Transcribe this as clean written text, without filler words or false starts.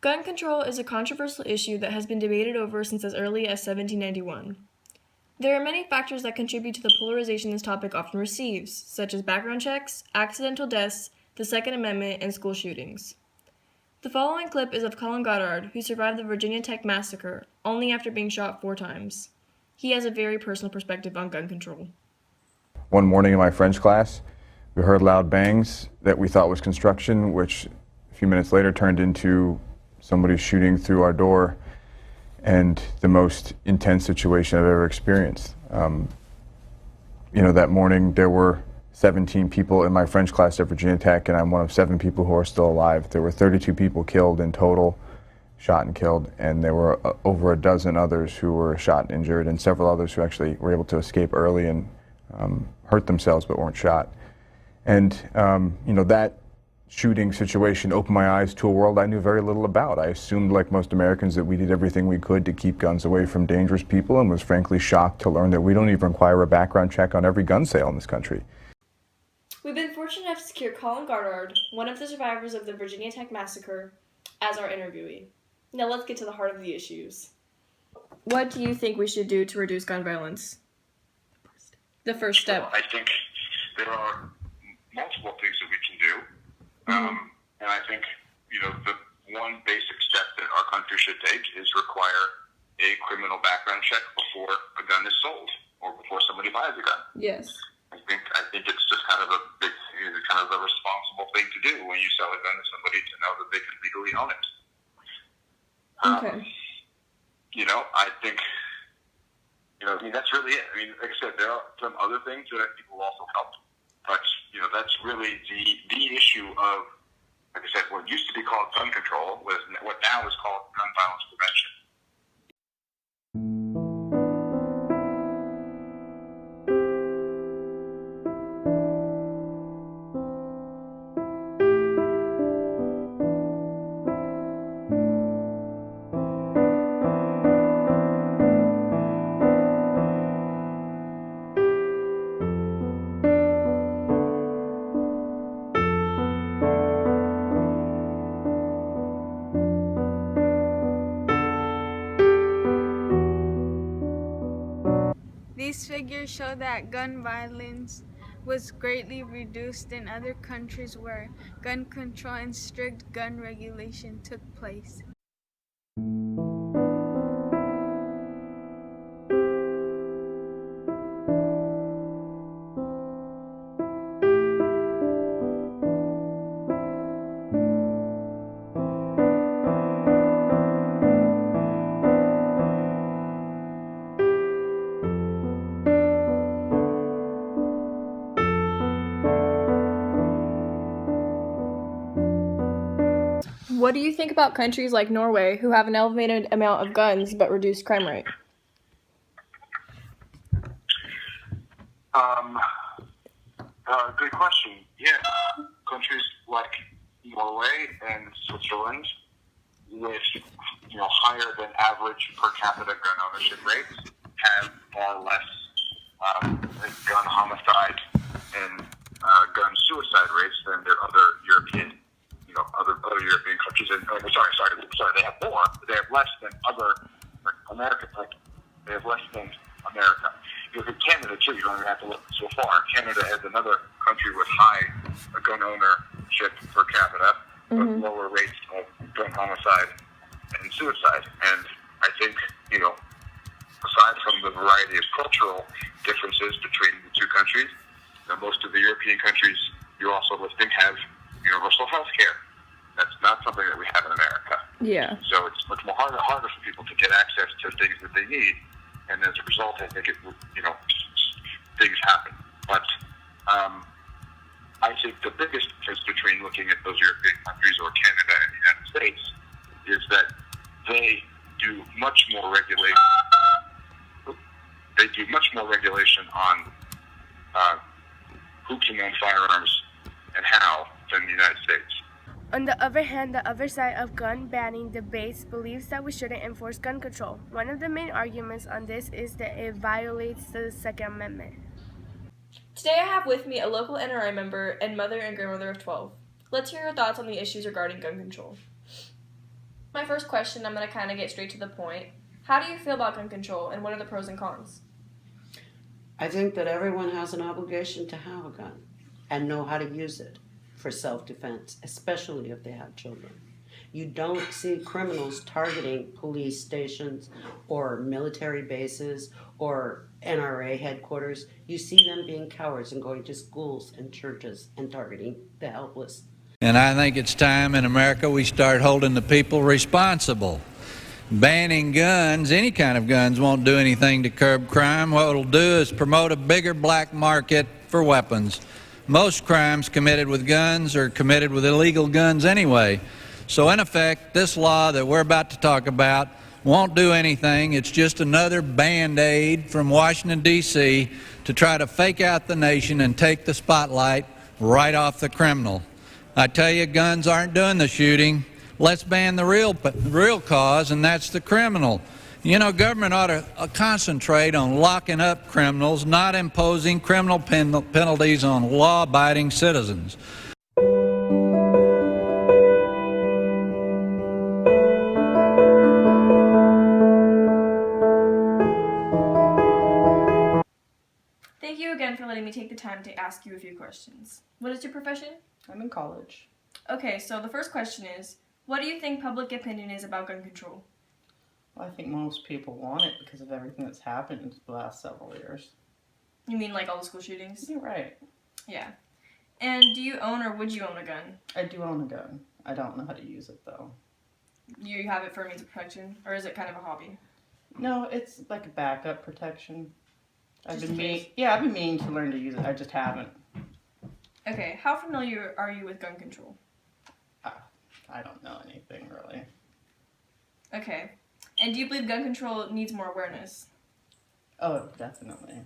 Gun control is a controversial issue that has been debated over since as early as 1791. There are many factors that contribute to the polarization this topic often receives, such as background checks, accidental deaths, the Second Amendment, and school shootings. The following clip is of Colin Goddard, who survived the Virginia Tech massacre only after being shot 4 times. He has a very personal perspective on gun control. One morning in my French class, we heard loud bangs that we thought was construction, which a few minutes later turned into somebody shooting through our door, and the most intense situation I've ever experienced. That morning there were 17 people in my French class at Virginia Tech, and I'm one of 7 people who are still alive. There were 32 people killed in total, shot and killed, and there were over a dozen others who were shot and injured, and several others who actually were able to escape early and hurt themselves but weren't shot. And that shooting situation opened my eyes to a world I knew very little about. I assumed, like most Americans, that we did everything we could to keep guns away from dangerous people, and was frankly shocked to learn that we don't even require a background check on every gun sale in this country. We've been fortunate enough to secure Colin Goddard, one of the survivors of the Virginia Tech massacre, as our interviewee. Now let's get to the heart of the issues. What do you think we should do to reduce gun violence? The first step. Well, I think there are multiple things that we can do. And I think, the one basic step that our country should take is require a criminal background check before a gun is sold or before somebody buys a gun. Yes. I think it's just kind of a responsible thing to do when you sell a gun to somebody, to know that they can legally own it. Okay. I think, that's really it. Like I said, there are some other things that I think will also help, but, that's really the issue of, like I said, what used to be called gun control was what now is called gun violence prevention. These figures show that gun violence was greatly reduced in other countries where gun control and strict gun regulation took place. What do you think about countries like Norway, who have an elevated amount of guns but reduced crime rate? Good question. Yeah, countries like Norway and Switzerland, with higher than average per capita gun ownership rates, have far less gun homicide and gun suicide rates than their other European countries. And they have more. But they have less than other America. They have less than America. You look at Canada too. You don't even have to look so far. Canada is another country with high gun ownership per capita, but lower rates of gun homicide and suicide. And I think aside from the variety of cultural differences between the two countries, most of the European countries you also listing have universal health care. That's not something that we have in America. Yeah. So it's much more harder for people to get access to things that they need, and as a result, I think things happen. But I think the biggest difference between looking at those European countries or Canada and the United States is that they do much more regulation. They do much more regulation on who can own firearms and how than the United States. On the other hand, the other side of gun banning debates believes that we shouldn't enforce gun control. One of the main arguments on this is that it violates the Second Amendment. Today I have with me a local NRI member and mother and grandmother of 12. Let's hear her thoughts on the issues regarding gun control. My first question, I'm going to kind of get straight to the point. How do you feel about gun control, and what are the pros and cons? I think that everyone has an obligation to have a gun and know how to use it for self-defense, especially if they have children. You don't see criminals targeting police stations or military bases or NRA headquarters. You see them being cowards and going to schools and churches and targeting the helpless. And I think it's time in America we start holding the people responsible. Banning guns, any kind of guns, won't do anything to curb crime. What it'll do is promote a bigger black market for weapons. Most crimes committed with guns are committed with illegal guns anyway. So in effect, this law that we're about to talk about won't do anything. It's just another Band-Aid from Washington, D.C. to try to fake out the nation and take the spotlight right off the criminal. I tell you, guns aren't doing the shooting. Let's ban the real cause, and that's the criminal. You know, government ought to concentrate on locking up criminals, not imposing criminal penalties on law-abiding citizens. Thank you again for letting me take the time to ask you a few questions. What is your profession? I'm in college. Okay, so the first question is, what do you think public opinion is about gun control? Well, I think most people want it because of everything that's happened in the last several years. You mean like all the school shootings? You're right. Yeah. And do you own or would you own a gun? I do own a gun. I don't know how to use it, though. You have it for a means of protection, or is it kind of a hobby? No, it's like a backup protection. I've Just been in case. I've been meaning to learn to use it. I just haven't. Okay, how familiar are you with gun control? I don't know anything, really. Okay. And do you believe gun control needs more awareness? Oh, definitely.